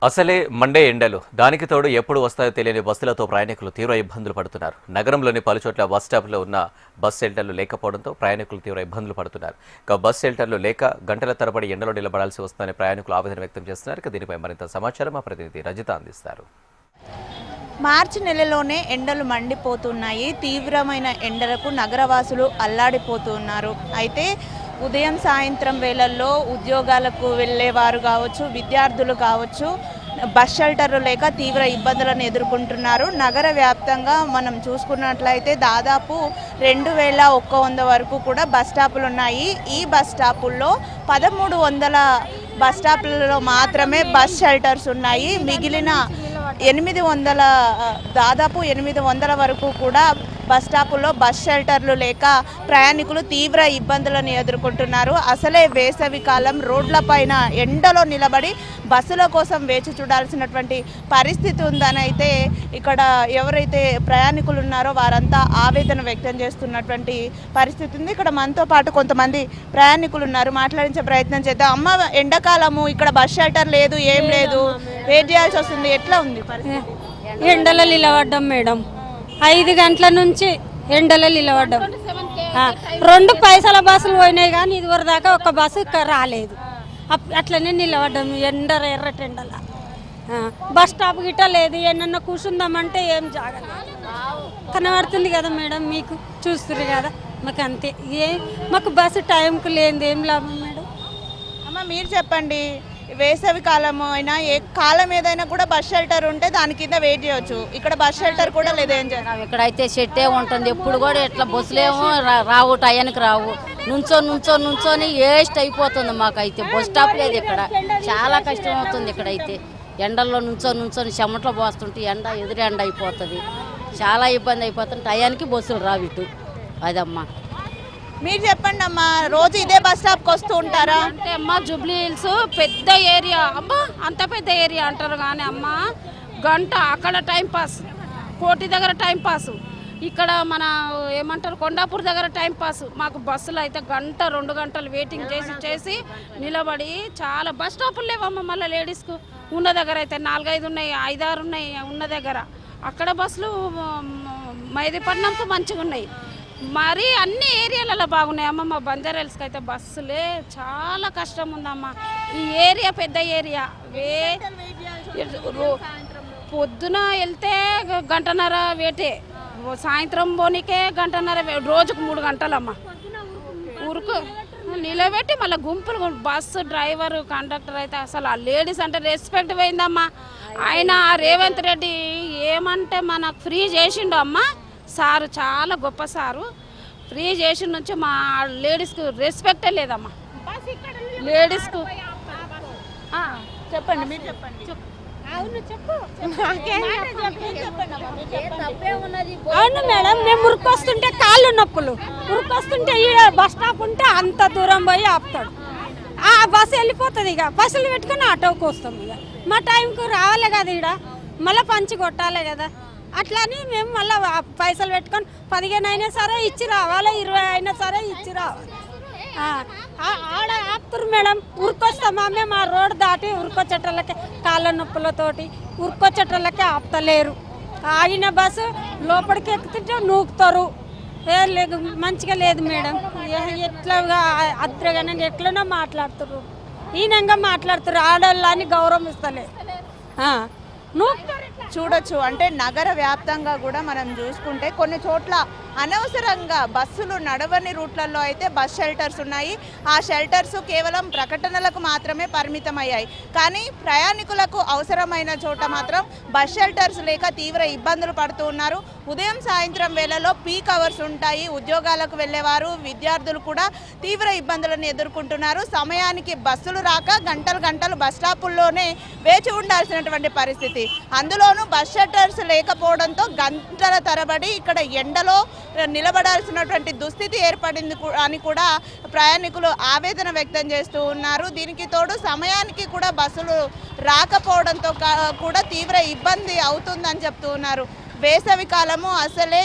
అసలే మండే ఎండలు దానికి తోడు ఎప్పుడు వస్తాయో తెలియని బస్సులతో ప్రయాణికులు తీవ్ర ఇబ్బందులు పడుతున్నారు. నగరంలోని పలుచోట్ల బస్ స్టాప్లో ఉన్న బస్ షెల్టర్లు లేకపోవడంతో ప్రయాణికులు తీవ్ర ఇబ్బందులు పడుతున్నారు. ఇక బస్ షెల్టర్లు లేక గంటల తరబడి ఎండలో నిలబడాల్సి వస్తుందని ప్రయాణికులు ఆవేదన వ్యక్తం చేస్తున్నారు. ఇక దీనిపై మరింత సమాచారం మా ప్రతినిధి రజిత అందిస్తారు. మార్చి నెలలోనే ఎండలు మండిపోతున్నాయి. తీవ్రమైన ఎండలకు నగరవాసులు అల్లాడిపోతున్నారు. అయితే ఉదయం సాయంత్రం వేళల్లో ఉద్యోగాలకు వెళ్ళేవారు కావచ్చు, విద్యార్థులు కావచ్చు, బస్ షెల్టర్లు లేక తీవ్ర ఇబ్బందులను ఎదుర్కొంటున్నారు. నగర వ్యాప్తంగా మనం చూసుకున్నట్లయితే దాదాపు 2100 వరకు కూడా బస్ స్టాపులు ఉన్నాయి. ఈ బస్ స్టాపుల్లో 1300 బస్ స్టాపులలో మాత్రమే బస్ షెల్టర్స్ ఉన్నాయి. మిగిలిన 800 దాదాపు 800 వరకు కూడా బస్ స్టాపుల్లో బస్ షెల్టర్లు లేక ప్రయాణికులు తీవ్ర ఇబ్బందులను ఎదుర్కొంటున్నారు. అసలే వేసవి కాలం, రోడ్లపైన ఎండలో నిలబడి బస్సుల కోసం వేచి చూడాల్సినటువంటి పరిస్థితి ఉందని అయితే ఇక్కడ ఎవరైతే ప్రయాణికులు ఉన్నారో వారంతా ఆవేదన వ్యక్తం చేస్తున్నటువంటి పరిస్థితి ఉంది. ఇక్కడ మనతో పాటు కొంతమంది ప్రయాణికులు ఉన్నారు, మాట్లాడించే ప్రయత్నం చేద్దాం. అమ్మ, ఎండాకాలము ఇక్కడ బస్ షెల్టర్ లేదు, ఏం లేదు, వెయిట్ చేయాల్సి వస్తుంది, ఎట్లా ఉంది పరిస్థితి? ఎండలో నిలబడ్డాం మేడం, 5 గంటల నుంచి ఎండలో నిలబడ్డాం. 2 పైసల బస్సులు పోయినాయి కానీ ఇదివరకు దాకా ఒక బస్సు రాలేదు. అట్లనే నిలబడ్డాం ఎర్రటెండల. బస్ స్టాప్ గిట్ట లేదు, ఏమన్నా కూర్చుందామంటే ఏం జాగలేదు. కనబడుతుంది కదా మేడం, మీకు చూస్తుంది కదా, మాకు అంతే. మాకు బస్సు టైంకు లేదు, ఏం లాభం మేడం? అమ్మ, మీరు చెప్పండి, వేసవి కాలం అయినా ఏ కాలం ఏదైనా కూడా బస్ షెల్టర్ ఉంటే దాని కింద వెయిట్ చేయొచ్చు. ఇక్కడ బస్ షెల్టర్ కూడా లేదు, ఏం చేయాలి? ఇక్కడైతే షెట్టే ఉంటుంది ఎప్పుడు కూడా. ఇట్లా బస్సులేమో రావు, టయానికి రావు. నుంచొని వేస్ట్ అయిపోతుంది. మాకైతే బస్ స్టాప్ లేదు ఇక్కడ. చాలా కష్టం అవుతుంది ఇక్కడైతే. ఎండల్లో నుంచొని చెమటలో పోస్తుంటే ఎండ ఎదురు ఎండ అయిపోతుంది. చాలా ఇబ్బంది అయిపోతుంది. టయానికి బస్సులు రావు ఇటు. అదమ్మా, మీరు చెప్పండి అమ్మా, రోజు ఇదే బస్ స్టాప్కి వస్తూ ఉంటారా? అంటే అమ్మ, జూబ్లీ హిల్స్ పెద్ద ఏరియా అమ్మా, అంత పెద్ద ఏరియా అంటారు కానీ అమ్మ, గంట అక్కడ టైం పాస్, కోటి దగ్గర టైం పాస్, ఇక్కడ మన ఏమంటారు కొండాపూర్ దగ్గర టైం పాస్. మాకు బస్సులు అయితే 1-2 గంటలు వెయిటింగ్ చేసి నిలబడి చాలా బస్ స్టాపులు లేవమ్మ. మళ్ళీ లేడీస్కు ఉన్న దగ్గర అయితే 4-5 ఉన్నాయి, 5-6 ఉన్నాయి ఉన్న దగ్గర. అక్కడ బస్సులు మైదీపట్నంకు మంచిగా ఉన్నాయి. మరి అన్ని ఏరియాలలో బాగున్నాయి అమ్మ. మా బంజారాహిల్స్కి అయితే బస్సులే చాలా కష్టం ఉందమ్మా. ఈ ఏరియా పెద్ద ఏరియా. పొద్దున వెళ్తే 1.5 గంటల వేటే, సాయంత్రం పోనీకే 1.5 గంటల, రోజుకు 3 గంటలమ్మా. ఊరుకు నిలబెట్టి మళ్ళీ గుంపులు. బస్సు డ్రైవర్, కండక్టర్ అయితే అసలు ఆ లేడీస్ అంటే రెస్పెక్ట్ పోయిందమ్మా. ఆయన రేవంత్ రెడ్డి ఏమంటే మనకు ఫ్రీ చేసిండు అమ్మ. సారు చాలా గొప్ప సారు. ఫ్రీ చేసిన నుంచి మా లేడీస్కు రెస్పెక్టే లేదమ్మా. లేడీస్కు చెప్పండి, మీరు చెప్పండి. అవును మేడం, మేము ఉరికొస్తుంటే కాళ్ళు నొప్పులు, ఉరికొస్తుంటే ఈ బస్ స్టాప్ ఉంటే అంత దూరం పోయి ఆపుతాడు. ఆ బస్సు వెళ్ళిపోతుంది. ఇక బస్సులు పెట్టుకుని ఆటోకి వస్తాం. ఇక మా టైంకు రావాలి కదా, ఇక్కడ మళ్ళీ పంచి కొట్టాలి కదా. అట్లా అని మేము మళ్ళీ పైసలు పెట్టుకొని 15 అయినా సరే ఇచ్చి రావాలి, 20 అయినా సరే ఇచ్చి రావాలి. ఆడ ఆపుతురు మేడం, ఉరికొస్తామా మేము. ఆ రోడ్డు దాటి ఉరికొచ్చేటోళ్ళకి కాళ్ళ నొప్పులతోటి ఉరికొచ్చేటోళ్ళకి ఆపుతలేరు. ఆగిన బస్సు లోపలికి ఎక్కుతుంటే నూకుతారు. లేదు, మంచిగా లేదు మేడం. ఎట్లాగా అద్రగానే ఎట్లనో మాట్లాడుతున్నారు, ఈనంగా మాట్లాడుతారు. ఆడవాళ్ళని గౌరవం ఇస్తలేదు. చూడొచ్చు, అంటే నగర వ్యాప్తంగా కూడా మనం చూసుకుంటే కొన్ని చోట్ల అనవసరంగా బస్సులు నడవని రూట్లలో అయితే బస్ షెల్టర్స్ ఉన్నాయి. ఆ షెల్టర్స్ కేవలం ప్రకటనలకు మాత్రమే పరిమితమయ్యాయి. కానీ ప్రయాణికులకు అవసరమైన చోట మాత్రం బస్ షెల్టర్స్ లేక తీవ్ర ఇబ్బందులు పడుతూ ఉన్నారు. ఉదయం సాయంత్రం వేళలో పీక్ అవర్స్ ఉంటాయి. ఉద్యోగాలకు వెళ్ళేవారు, విద్యార్థులు కూడా తీవ్ర ఇబ్బందులను ఎదుర్కొంటున్నారు. సమయానికి బస్సులు రాక గంటలు బస్ స్టాపుల్లోనే వేచి ఉండాల్సినటువంటి పరిస్థితి. అందులోనూ బస్ షెల్టర్స్ లేకపోవడంతో గంటల తరబడి ఇక్కడ ఎండలో నిలబడాల్సినటువంటి దుస్థితి ఏర్పడింది అని కూడా ప్రయాణికులు ఆవేదన వ్యక్తం చేస్తూ ఉన్నారు. దీనికి తోడు సమయానికి కూడా బస్సులు రాకపోవడంతో కూడా తీవ్ర ఇబ్బంది అవుతుందని చెప్తూ ఉన్నారు. వేసవి కాలము అసలే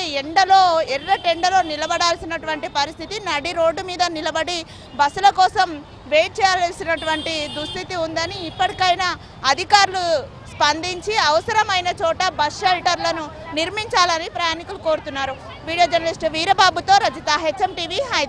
ఎర్రటెండలో నిలబడాల్సినటువంటి పరిస్థితి, నడి రోడ్డు మీద నిలబడి బస్సుల కోసం వెయిట్ చేయాల్సినటువంటి దుస్థితి ఉందని ఇప్పటికైనా అధికారులు స్పందించి అవసరమైన చోట బస్ షెల్టర్లను నిర్మించాలని ప్రయాణికులు కోరుతున్నారు. వీడియో జర్నలిస్ట్ వీరబాబుతో రజిత, హెచ్ఎం టీవీ, హైదరాబాద్.